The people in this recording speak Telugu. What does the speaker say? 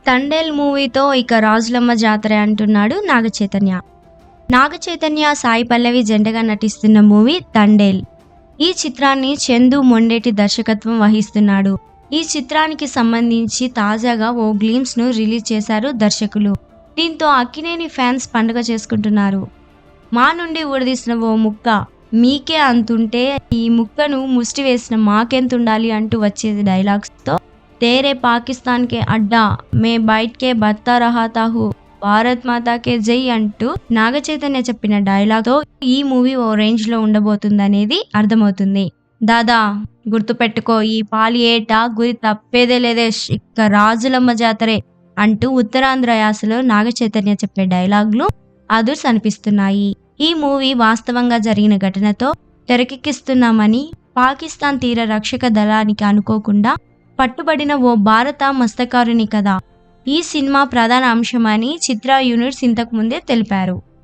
తండేల్ మూవీతో ఇక రాజులమ్మ జాతర అంటున్నాడు నాగ చైతన్య. నాగ చైతన్య, సాయి పల్లవి జంటగా నటిస్తున్న మూవీ తండేల్. ఈ చిత్రాన్ని చందు మొండేటి దర్శకత్వం వహిస్తున్నాడు. ఈ చిత్రానికి సంబంధించి తాజాగా ఓ గ్లిమ్స్ ను రిలీజ్ చేశారు దర్శకులు. దీంతో అక్కినేని ఫ్యాన్స్ పండుగ చేసుకుంటున్నారు. మా నుండి ఊడదీసిన ఓ ముక్క మీకే అంతుంటే ఈ ముక్కను ముష్టి వేసిన మాకెంతుండాలి అంటూ వచ్చేది డైలాగ్స్తో తేరే పాకిస్తాన్ కే అడ్డా మే బైట్ కే బత్తా రహాతా హూ భారత్ మాతాకే జై అంటూ నాగ చైతన్య చెప్పిన డైలాగ్తో ఈ మూవీ ఓ రేంజ్ లో ఉండబోతుందనేది అర్థమవుతుంది. దాదా గుర్తుపెట్టుకో, ఈ పాలి ఏట గురి తప్పేదే లేదే, ఇక రాజులమ్మ జాతరే అంటూ ఉత్తరాంధ్ర యాసలో నాగ చైతన్య చెప్పే డైలాగులు అదుర్స్ అనిపిస్తున్నాయి. ఈ మూవీ వాస్తవంగా జరిగిన ఘటనతో తెరకెక్కిస్తున్నామని పాకిస్తాన్ తీర రక్షక దళానికి అనుకోకుండా పట్టుబడిన ఓ భారత మత్స్యకారుని కథ ఈ సినిమా ప్రధాన అంశమని చిత్ర యూనిట్స్ ఇంతకు ముందే తెలిపారు.